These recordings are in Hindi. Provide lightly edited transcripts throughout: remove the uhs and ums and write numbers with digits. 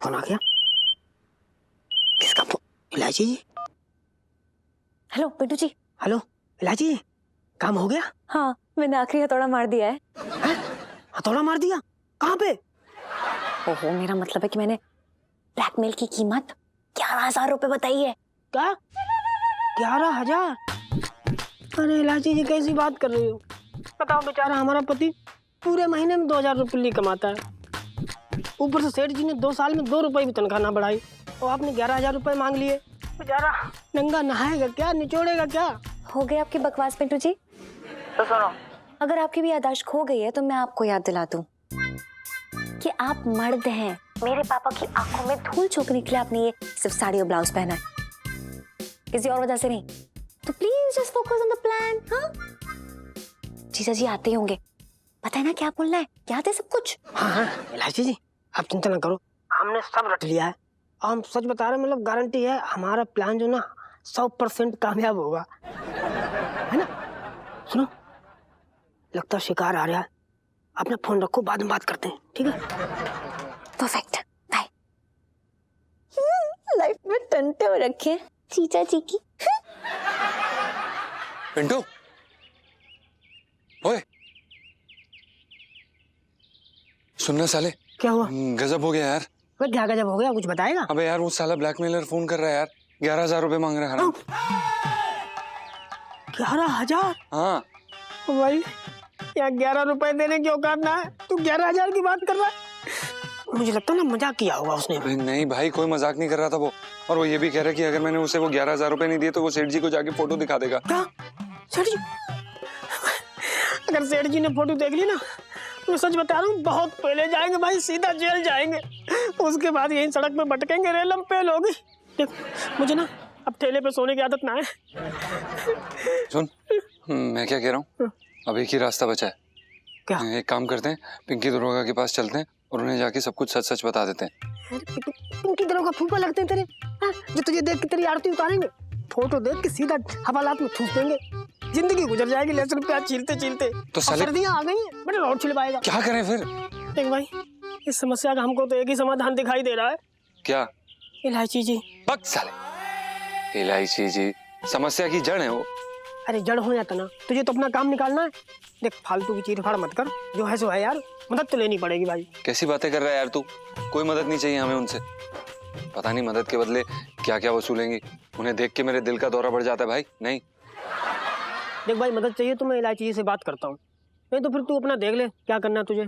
फोन आ गया। किसका फोन? इलायची जी। हेलो पिंटू जी। हेलो इलायची जी, काम हो गया? हाँ, मैंने आखिरी हथौड़ा मार दिया है। हथौड़ा मार दिया? कहाँ पे? ओहो, मेरा मतलब है कि मैंने ब्लैकमेल की कीमत 11,000 रुपए बताई है। क्या? 11,000? अरे इलायची जी कैसी बात कर रही हो? बताओ, बेचारा हमारा पति पूरे महीने में 2,000 रुपये कमाता है। ऊपर से सेठ जी ने 2 साल में 2 रुपए भी तनख्वाह ना बढ़ाई और आपने 11,000 रुपए मांग लिए। बेचारा नंगा नहाएगा क्या, निचोड़ेगा क्या? हो गई आपकी बकवास पिंटू जी। तो सुनो, अगर आपकी भी याददाश्त खो गई है तो मैं आपको याद दिला दूं कि आप मर्द हैं। मेरे पापा की आंखों में धूल झोंकने के लिए आपने ये सिर्फ साड़ी और ब्लाउज पहना है, किसी और वजह से नहीं। तो please just focus on the plan. हाँ, जीजा जी आते ही होंगे, पता है ना क्या बोलना है, याद है सब कुछ? हाँ हाँ इलायची जी, आप चिंता ना करो, हमने सब रट लिया है। और हम सच बता रहे हैं, मतलब गारंटी है हमारा प्लान जो ना 100% कामयाब होगा, है ना? सुनो, लगता है शिकार आ रहा है, अपना फोन रखो, बाद में बात करते हैं, ठीक है? Perfect, bye. लाइफ में टंटे हो रखे हैं जीजा जी की। पिंटू, ओए सुनना साले, क्या हुआ? गजब हो गया यार। भाई क्या गजब हो गया, कुछ बताएगा? अबे यार वो साला ब्लैकमेलर फोन कर रहा है यार, 11,000 रुपए मांग रहा है। 11,000? हाँ भाई यहाँ 11 रुपए देने की औकात ना है, तू 11,000 की बात कर रहा है? मुझे लगता है ना मजाक किया होगा उसने। भाई नहीं भाई, कोई मजाक नहीं कर रहा था वो। और वो ये भी कह रहा है कि अगर मैंने उसे वो 11,000 रुपए नहीं दिए तो वो सेठ जी को जाके फोटो दिखा देगा। क्या? सेठ जी? अगर सेठ जी ने फोटो देख ली ना, मैं सच बता रहा हूँ, बहुत पहले जाएंगे भाई, सीधा जेल जाएंगे। उसके बाद यही सड़क पे भटकेंगे, रेलम पेल होगी। देख, मुझे ना अब ठेले पे सोने की आदत ना है। सुन, मैं क्या कह रहा हूँ, अब एक ही रास्ता बचा है। क्या? एक काम करते हैं, पिंकी दरोगा के पास चलते हैं और उन्हें जाके सब कुछ सच सच बता देते हैं। पिंकी दरोगा फूफा लगते हैं तेरे, हाँ? जो तुझे देख के तेरी आरती उतारेंगे, फोटो देख के सीधा हवालात में ठूस देंगे, जिंदगी गुजर जाएगी लहसुन प्याज छीलते छीलते। तो साले सर्दियां आ गई हैं, बड़े रोड छिल पाएगा। क्या करें फिर? देख भाई, इस समस्या का हमको तो एक ही समाधान दिखाई दे रहा है। क्या? इलायची जी। बक साले, इलायची जी समस्या की जड़ है वो। अरे जड़ हो या तना, तुझे तो अपना काम निकालना है। देख, फालतू की चीर फाड़ मत कर, जो है सो है यार, मदद तो लेनी पड़ेगी भाई। कैसी बातें कर रहा है यार तू? कोई मदद नहीं चाहिए हमें उनसे। पता नहीं मदद के बदले क्या क्या वसूलेंगी। उन्हें देख के मेरे दिल का दौरा बढ़ जाता है भाई। नहीं देख भाई, मदद चाहिए तो मैं इलायची जी से बात करता हूँ, नहीं तो फिर तू अपना देख ले क्या करना है तुझे।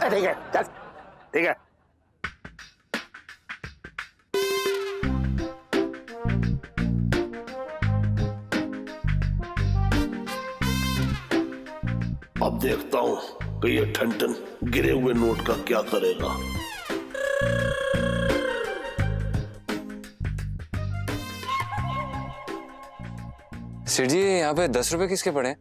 ठीक है, चल ठीक है। अब देखता हूं कि ये ठन गिरे हुए नोट का क्या करेगा। सेठ जी, यहाँ पे 10 रुपए किसके पड़े हैं?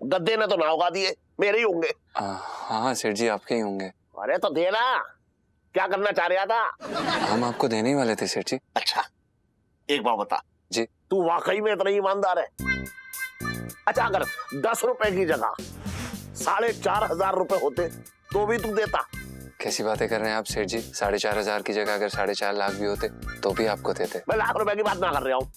गद्दे ने तो ना उगा दिए, मेरे ही होंगे। हाँ सेठ जी, आपके ही होंगे। अरे तो देना, क्या करना चाह रहा था? हम आपको देने ही वाले थे सेठ जी। अच्छा, एक बात बता जी। तू वाकई में इतना ईमानदार है? अच्छा, अगर 10 रुपए की जगह 4,500 रुपए होते तो भी तू देता? कैसी बातें कर रहे हैं आप सेठ जी? 4,500 की जगह अगर 4.5 लाख भी होते तो भी आपको देते। मैं लाख रुपए की बात ना कर रहा हूँ,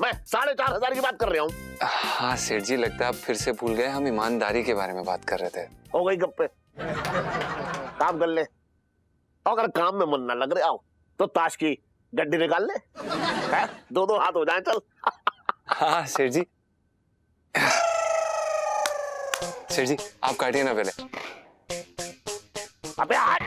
मैं 4,500 की बात कर रहा हूँ। हाँ सेठ जी, लगता है आप फिर से भूल गए, हम ईमानदारी के बारे में बात कर रहे थे। हो गई गप्पे, काम कर ले। अगर काम में मन ना लग रहा हो तो ताश की गड्डी निकाल ले, है? 2-2 हाथ हो जाए, चल। हाँ सेठ जी। सेठ जी आप काटिए ना पहले। अबे हट,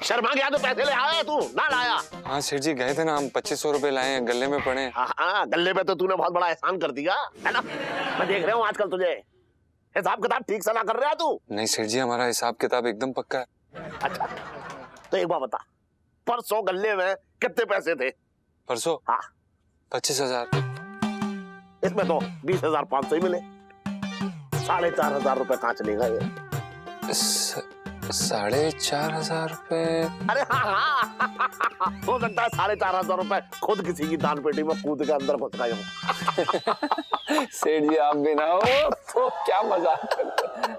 शर्मा गया तो पैसे ले आया तू, ना लाया? हाँ सेठ जी, गए थे ना हम, 2500 रुपए लाए हैं, गले में पड़े। हाँ, गले पे तो तूने बहुत बड़ा एहसान कर दिया, है ना? मैं देख रहा हूँ आजकल तुझे हिसाब किताब ठीक से ना कर रहा तू। नहीं सेठ जी, हमारा हिसाब किताब एकदम पक्का है। अच्छा, तो एक बात बता, परसों गले में कितने पैसे थे? परसों? हाँ 25,000। इसमें तो 20,500 ही मिले। 4,500 रुपए कहाँ चलेगा ये? 4,500 रुपए? अरे हाँ, हो सकता है 4,500 रुपए खुद किसी की दान पेटी में कूद के अंदर घुस गए हो। सेठ जी आप भी ना हो तो क्या मजाक करते हैं।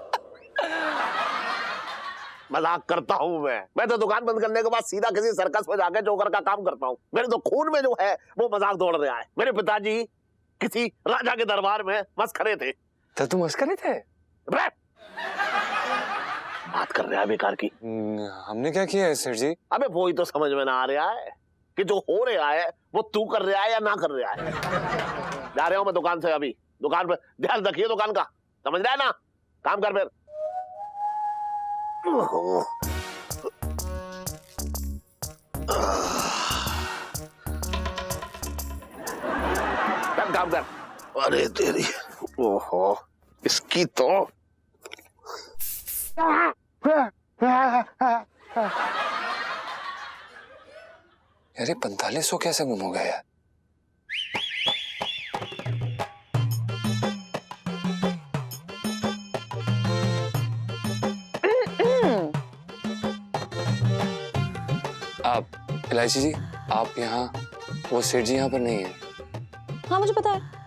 मजाक करता हूँ मैं तो दुकान बंद करने के बाद सीधा किसी सर्कस में जाके जोकर का काम करता हूँ। मेरे तो खून में जो है वो मजाक दौड़ रहा है। मेरे पिताजी किसी राजा के दरबार में मस्खरे थे। तो तुम मस्करे थे? बात कर रहा है बेकार की। हमने क्या किया है सेठ जी? अबे वो ही तो समझ में ना आ रहा है कि जो हो रहा है वो तू कर रहा है या ना कर रहा है। जा रहा हूं मैं दुकान से, अभी दुकान पर ध्यान रखिए दुकान का, समझ रहा है ना? काम कर फिर। काम कर। अरे तेरी, ओहो इसकी तो अरे 4500 कैसे गुम हो गया यार? आप इलायची जी, आप यहाँ, वो सेठ जी यहाँ पर नहीं है। हाँ मुझे पता है।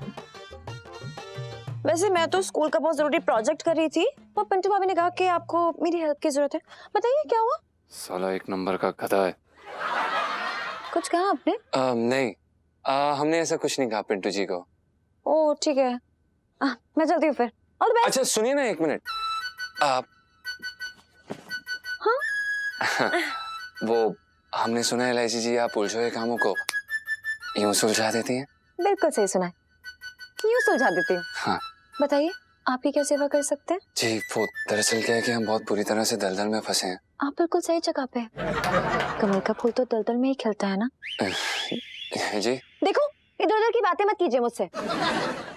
वैसे मैं तो स्कूल का बहुत जरूरी प्रोजेक्ट कर रही थी, पर पिंटू भाभी ने कहा कि आपको मेरी हेल्प की जरूरत है। बताइए क्या हुआ? साला एक नंबर का गधा है। कुछ कहा आपने? नहीं, हमने ऐसा कुछ नहीं कहा पिंटू जी को। ओह ठीक है, मैं चलती हूँ फिर। All the best. अच्छा सुनिए ना, एक मिनट। आप हाँ? वो हमने सुना है इलायची जी आप उलझे हुए कामों को यूं सुलझा देती हैं। बिल्कुल सही सुना है, यूँ सुलझा देती हूँ। हाँ बताइए आपकी क्या सेवा कर सकते हैं? जी, वो दरअसल क्या है कि हम बहुत बुरी तरह से दलदल में फंसे हैं। आप बिल्कुल सही जगह पे हैं। कमल का फूल तो दलदल में ही खिलता है ना। जी देखो इधर उधर की बातें मत कीजिए मुझसे,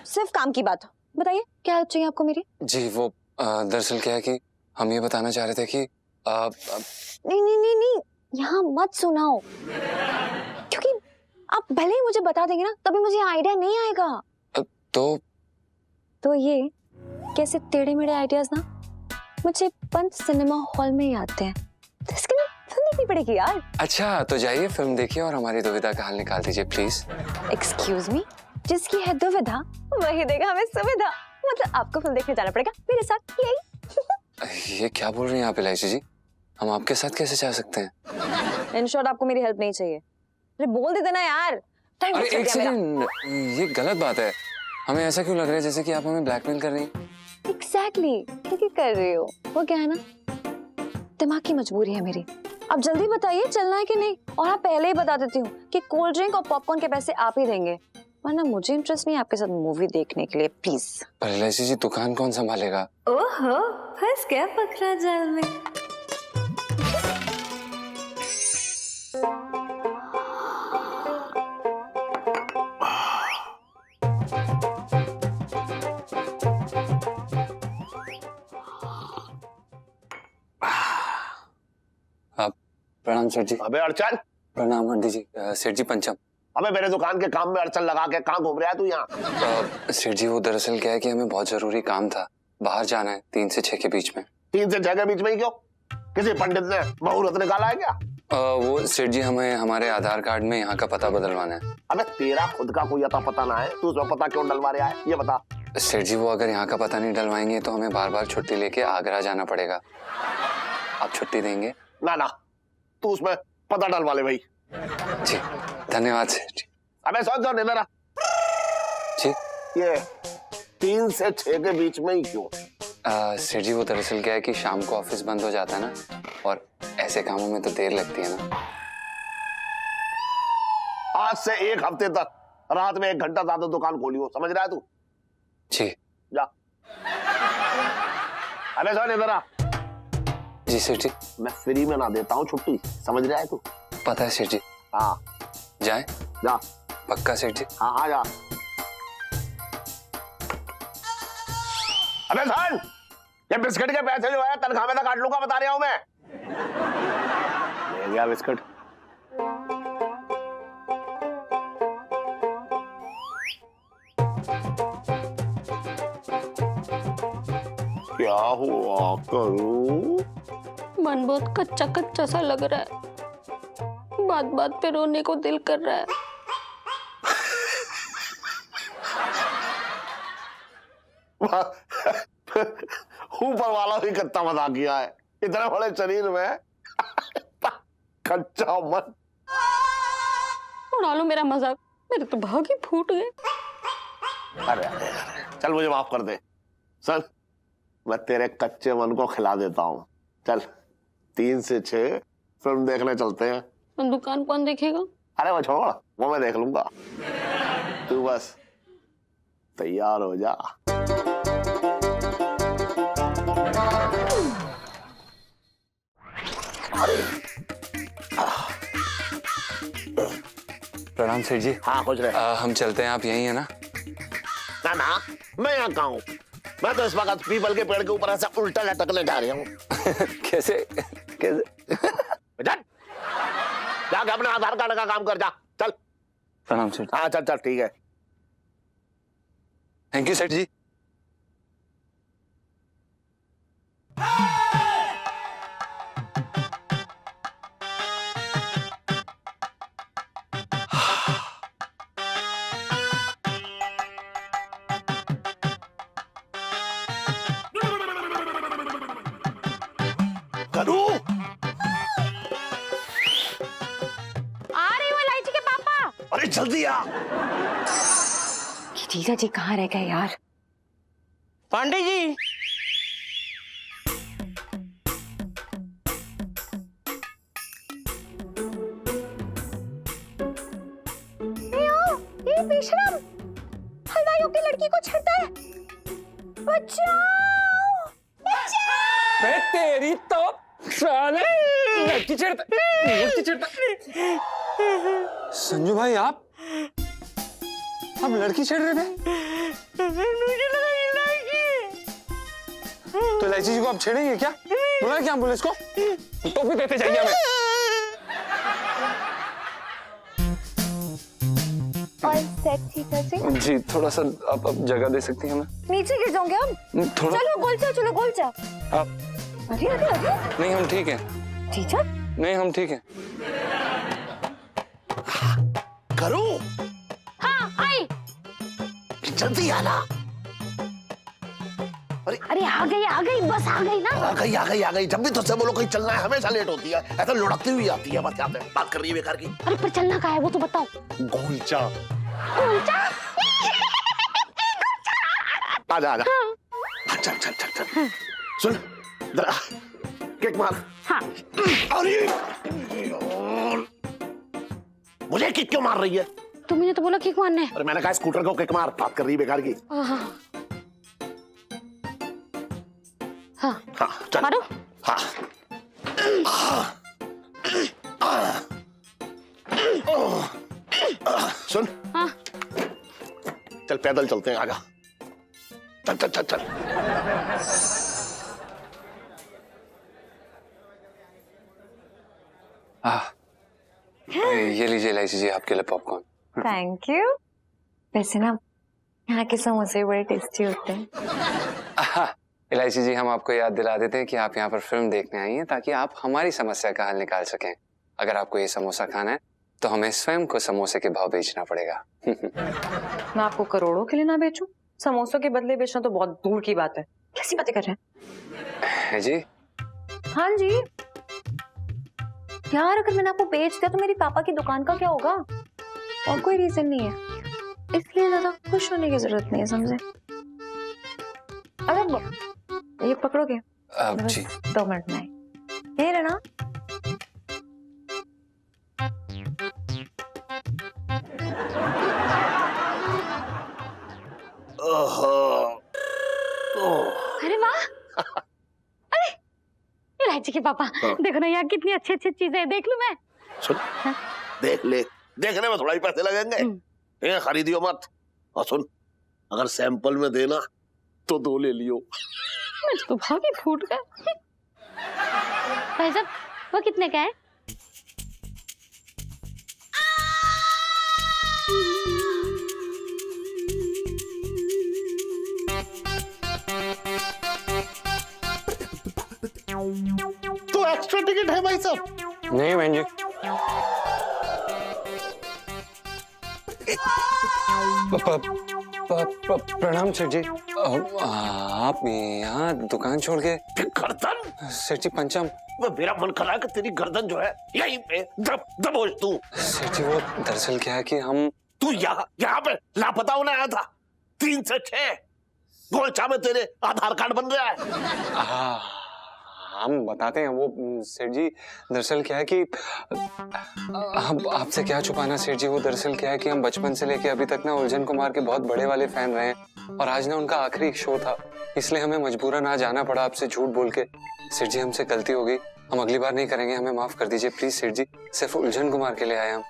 सिर्फ काम की बात। बताइए क्या हेल्प चाहिए आपको मेरी? जी, वो दरअसल क्या है कि हम ये बताना चाह रहे थे कि नहीं नहीं नहीं नहीं, यहाँ मत सुनाओ, क्योंकि आप भले ही मुझे बता देंगे ना तभी मुझे आइडिया नहीं आएगा। तो ये कैसे टेढ़े मेढ़े आइडियाज ना मुझे पंत सिनेमा हॉल में ही आते हैं, तो इसके लिए फिल्म देखनी पड़ेगी यार। अच्छा तो जाइए फिल्म देखिए और हमारी दुविधा का हल निकाल दीजिए प्लीज। एक्सक्यूज मी, जिसकी है दुविधा वही देगा हमें सुविधा। मतलब आपको फिल्म देखने जाना पड़ेगा मेरे साथ, यही। ये क्या बोल रही हैं आप इलायची जी? हम आपके साथ कैसे जा सकते हैं? इन शॉर्ट आपको मेरी हेल्प नहीं चाहिए। अरे बोल देते ना यार। अरे एक सेकंड, ये गलत बात है। हमें ऐसा क्यों लग रहा है जैसे कि आप हमें ब्लैकमेल कर रही हैं? एग्जैक्टली, क्योंकि कर रही हो। वो क्या है ना, दिमाग की मजबूरी है मेरी। अब जल्दी बताइए चलना है कि नहीं, और आप पहले ही बता देती हूँ कि कोल्ड ड्रिंक और पॉपकॉर्न के पैसे आप ही देंगे, वरना मुझे इंटरेस्ट नहीं आपके साथ मूवी देखने के लिए, प्लीज। पर इलायची जी दुकान कौन संभालेगा? ओहो फंस गया पकड़ा जाल में। प्रणाम सेठ जी। अबे अड़चन, प्रणाम आंटी जी। सेठ जी पंचम। अबे मेरे दुकान के काम में अड़चन लगा के कहाँ घूम रहा है तू यहाँ? सेठ जी वो दरअसल क्या है कि हमें बहुत जरूरी काम था, बाहर जाना है 3 से 6 के बीच में। 3 से 6 के बीच में ही क्यों? किसी पंडित ने मुहूर्त निकाला है क्या? वो सेठ जी हमें हमारे आधार कार्ड में यहाँ का पता बदलवाना है। अबे तेरा खुद का कोई अता पता ना है, तू उसमें पता क्यों डलवा रहा है ये बता। सेठ जी वो अगर यहाँ का पता नहीं डलवाएंगे तो हमें बार बार छुट्टी लेके आगरा जाना पड़ेगा। आप छुट्टी देंगे? ना ना, तू उसमें पता डलवा ले भाई। जी धन्यवाद सेठ जी। अबे सोच मेरा जी ये 3 से 6 के बीच में ही क्यों? सेठ जी वो दरअसल क्या है कि शाम को ऑफिस बंद हो जाता है ना, और ऐसे कामों में तो देर लगती है ना। आज से 1 हफ्ते तक रात में 1 घंटा ज्यादा दुकान खोली हो, समझ रहा है तू? जी जा। अबे सुन इधर आ। जी सेठ जी। मैं फ्री में ना देता हूँ छुट्टी, समझ रहा है तू? पता है सेठ जी। हाँ जाए? जा। पक्का सेठ जी? हाँ हाँ जा। अबे सुन, ये बिस्किट के पैसे जो है तनख्वाह में से काट लूंगा, बता रहा हूं मैं। ले गया बिस्किट। क्या हुआ करूं? मन बहुत कच्चा कच्चा सा लग रहा है, बात बात पे रोने को दिल कर रहा है। ऊपर वाला भी कितना मजाक किया है, इतने बड़े शरीर में कच्चा मन। उड़ा लो मेरा मजाक, मेरे तो भाग ही फूट गए। अरे चल मुझे माफ कर दे। चल मैं तेरे कच्चे मन को खिला देता हूँ। चल 3 से 6 फिल्म देखने चलते हैं। तो दुकान कौन देखेगा? अरे वो छोड़, वो मैं देख लूंगा, तू बस तैयार हो जा। प्रणाम सेठ जी। हाँ खुश रहे। हम चलते हैं, आप यहीं है ना? ना ना, मैं यहाँ कहाँ हूँ? मैं तो इस वक्त पीपल के पेड़ के ऊपर ऐसा उल्टा लटकने जा रहा हूँ। कैसे कैसे? जाके अपने आधार कार्ड का काम कर जा, चल। प्रणाम सेठ। हाँ चल चल ठीक है। थैंक यू सेठ जी। करू आ रही हूँ इलायची के पापा। अरे जल्दी आ। जीजा जी कहाँ रह गए यार? पांडे जी, ये बेशरम हलवाइयों की लड़की को छेड़ता है। बचाओ! मैं तेरी तो साले लड़की छेड़ता। संजू भाई आप लड़की छेड़ रहे थे? तो इलायची जी को आप छेड़ेंगे क्या? बुला क्या एम्बुलेंस को? टोपी देते जाइए हमें। और सेट जीजा जी जी थोड़ा सा आप जगह दे सकती हैं हमें? नीचे गिर जाओगे हम। थोड़ा। चलो गोल जाओ, चलो गोल जाओ। आप अरे अरे अरे नहीं, हम ठीक हैं। जीजा नहीं हम ठीक हैं। करू हाँ आई। जल्दी आना। अरे आ गई बस आ गई ना। आ गई। जब भी तुझसे बोलो कहीं चलना है हमेशा लेट होती है, ऐसा लुढ़कती हुई आती है। बस याद है, बात कर रही है बेकार की। अरे पर चलना कहाँ है वो तो बताओ। गोलचा गोलचा? आजा चल। सुन जरा किक मार। हाँ। अरे यार, मुझे किक क्यों मार रही है? तुमने तो बोला किक मारना है। अरे मैंने कहा स्कूटर को किक मार। बात कर रही है बेकार की। हाँ चल मारो। हाँ सुन। हाँ चल पैदल चलते हैं, आजा। चल। ये लीजिए इलायची जी आपके लिए पॉपकॉर्न। Thank you. वैसे ना यहाँ के समोसे बड़े टेस्टी होते हैं। इलायची जी हम आपको याद दिला देते हैं कि आप यहाँ पर फिल्म देखने आई हैं ताकि आप हमारी समस्या का हल निकाल सकें। अगर आपको ये समोसा खाना है तो हमें स्वयं को समोसे के भाव बेचना पड़ेगा। मैं आपको करोड़ों के लिए ना बेचूं? समोसों के बदले बेचना तो बहुत दूर की बात है। कैसी बातें कर रहे हैं? है जी? हाँ जी यार, अगर मैंने आपको बेच दिया तो मेरी पापा की दुकान का क्या होगा? और कोई रीजन नहीं है, इसलिए ज्यादा खुश होने की जरूरत नहीं है, समझे? अगर ये पकड़ोगे जी 2 मिनट में यही रहना। अरे वाह! अरे इलायची के पापा देखो ना यहाँ कितनी अच्छी अच्छी चीजें हैं, देख लूं मैं? सुन देख ले, देखने में थोड़ा ही पैसे लगेंगे, ये खरीदियो मत। और सुन, अगर सैंपल में देना तो 2 ले लियो। मुझे तो भाग ही फूट गया। भाई साहब वो कितने का है? टिकट है भाई साहब? नहीं बहन जी। प्रणाम सेठ जी। आप यहाँ दुकान छोड़ के? गर्दन सेठ जी पंचम। वो मेरा मन कर रहा है कि तेरी गर्दन जो है यहीं पे दबोच तू। सेठ जी वो दरअसल क्या है कि हम तू यहाँ पे लापता होने आया था। 3 से 6 गोलचा में तेरे आधार कार्ड बन रहा है। हम बताते हैं वो सेठ जी। दरअसल क्या है कि हम आपसे क्या छुपाना सेठ जी। वो दरअसल क्या है कि हम बचपन से लेके अभी तक ना उलझन कुमार के बहुत बड़े वाले फैन रहे हैं और आज ना उनका आखिरी शो था, इसलिए हमें मजबूरन आज आना पड़ा आपसे झूठ बोल के। सेठ जी हमसे गलती हो गई, हम अगली बार नहीं करेंगे, हमें माफ कर दीजिए प्लीज सेठ जी। सिर्फ उलझन कुमार के लिए आए हम।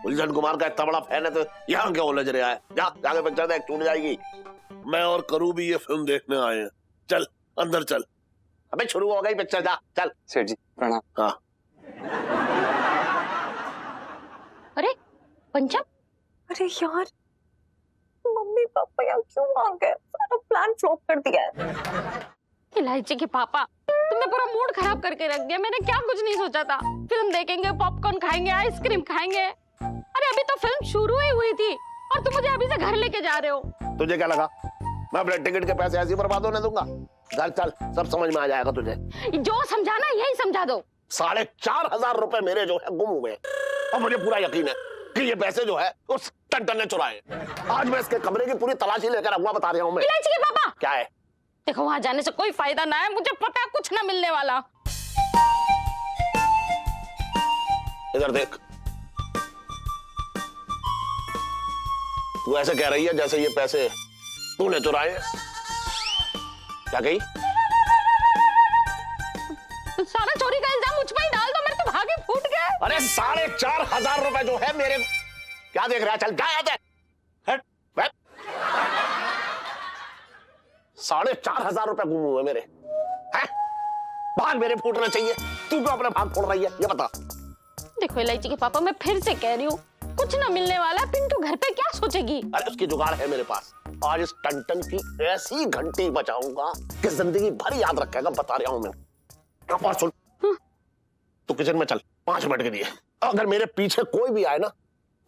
उलझन कुमार का इतना बड़ा फैन है तो यहाँ क्या उलझ रहा है? जाके पिक्चर देख, छूट जाएगी। मैं और करू भी ये फिल्म देखने आए हैं। चल अंदर चल। अबे शुरू हो गई पिक्चर, जा चल। सेठ जी प्रणाम। हाँ अरे पंचम, अरे यार मम्मी पापा यहाँ क्यों आ गए? सारा प्लान फ्लॉप कर दिया है। इलायची के पापा, तुमने पूरा मूड खराब करके रख दिया। मैंने क्या कुछ नहीं सोचा था। फिल्म देखेंगे, पॉपकॉर्न खाएंगे, आइसक्रीम खाएंगे। अरे अभी तो फिल्म शुरू ही हुई थी और तुम मुझे अभी से घर लेके जा रहे हो। तुझे क्या लगा मैं अपने टिकट के पैसे ऐसे ही बर्बाद होने दूंगा? चल चल, सब समझ में आ जाएगा तुझे। जो समझाना यही समझा दो। 4,500 रुपए मेरे जो है गुम हुए और मुझे पूरा यकीन है कि ये पैसे जो है उस टन ने चुराए। आज मैं इसके कमरे की पूरी तलाशी लेकर आऊंगा, बता रहा हूँ मैं। इलायची के पापा क्या है? देखो वहां जाने से कोई फायदा ना है, मुझे पता है कुछ ना मिलने वाला। इधर देख, तू ऐसे कह रही है जैसे ये पैसे तूने चुराए। क्या कही? सारा चोरी का इल्जाम मुझ पर ही डाल दो, मेरे तो भागे फूट गए। अरे 4,500 रुपए जो है मेरे। क्या देख रहा है? चल जा यहाँ से। हट, बैठ। 4,500 रुपए गुम हुए मेरे हैं? भाग मेरे फूटना चाहिए। तू क्यों अपना भाग फोड़ रही है ये बता। देखो इलायची के पापा, मैं फिर से कह रही हूँ कुछ ना मिलने वाला। पिंटू घर पे क्या सोचेगी? अरे उसकी जुगाड़ है मेरे पास। आज इस टन की ऐसी घंटी बजाऊंगा कि जिंदगी भर याद रखेगा, बता रहा हूं मैं। और सुन, तू किचन में चल 5 मिनट के लिए। अगर मेरे पीछे कोई भी आए ना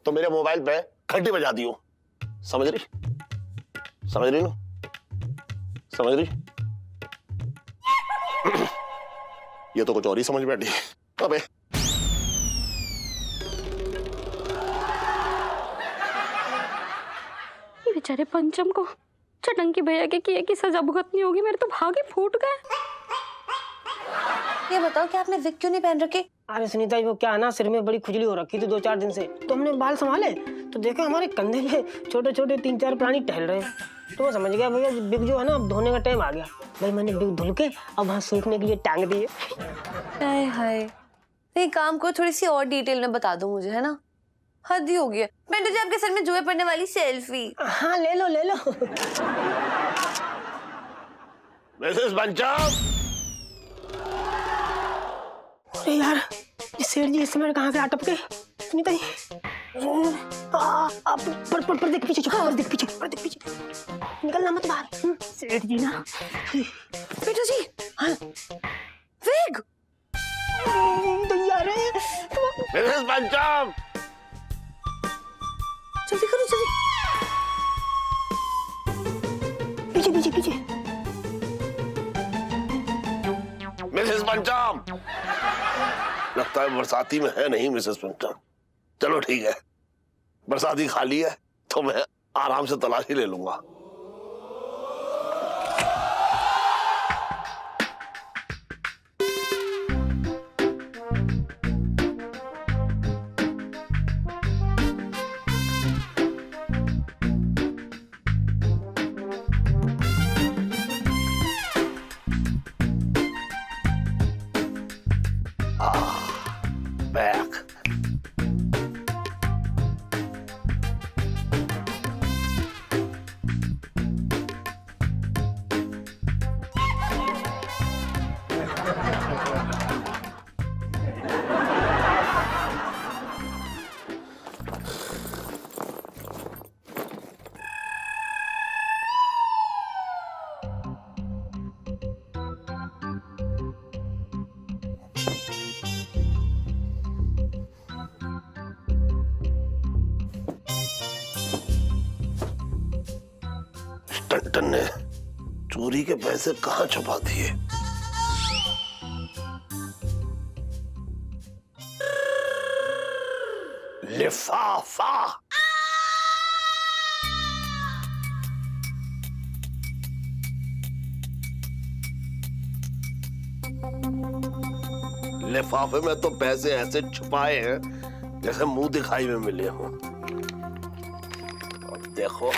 तो मेरे मोबाइल पे घंटी बजा दियो। समझ रही? समझ रही ना? समझ रही? ये तो कुछ और ही समझ बैठी। अबे बेचारे पंचम को चटंकी भैया के किए की सजा भुगतनी होगी। मेरे तो भागे फूट गए। ये बताओ कि आपने विग क्यों नहीं पहन रखी? अरे सुनीता जी, वो क्या है ना, सिर में बड़ी खुजली हो रखी थी 2-4 दिन से, तो हमने बाल संभाले तो देखा हमारे कंधे पे छोटे छोटे 3-4 प्राणी टहल रहे हैं। तो वो समझ गया भैया बिग जो है ना अब धोने का टाइम आ गया। भाई मैंने बिग धुल के अब वहाँ सूखने के लिए टांग दिए। हाय हाय, नहीं काम को थोड़ी सी और डिटेल में बता दो मुझे, है ना? हद ही हो गई है। मैं तुझे आपके सर में जुए पड़ने वाली सेल्फी। हाँ ले लो ले लो। मिसेस पंचम। अरे यार ये सेठ जी इस समय कहाँ से आटप गए? सुनीता जी पर देख पीछे, पर देख पीछे, पर देख पीछे, निकलना मत बाहर। सेठ जी ना। बेटू जी, हाँ विग यार मिसेस पंचम, जल्दी करो जल्दी। पीछे पीछे पीछे। मिसेस पंचम। लगता है बरसाती में है नहीं मिसेस पंचम। चलो ठीक है, बरसाती खाली है तो मैं आराम से तलाशी ले लूंगा। बैक। टंटन ने चोरी के पैसे कहाँ छुपा दिए? लिफाफा। लिफाफे में तो पैसे ऐसे छुपाए हैं जैसे मुंह दिखाई में मिले हों। अब देखो।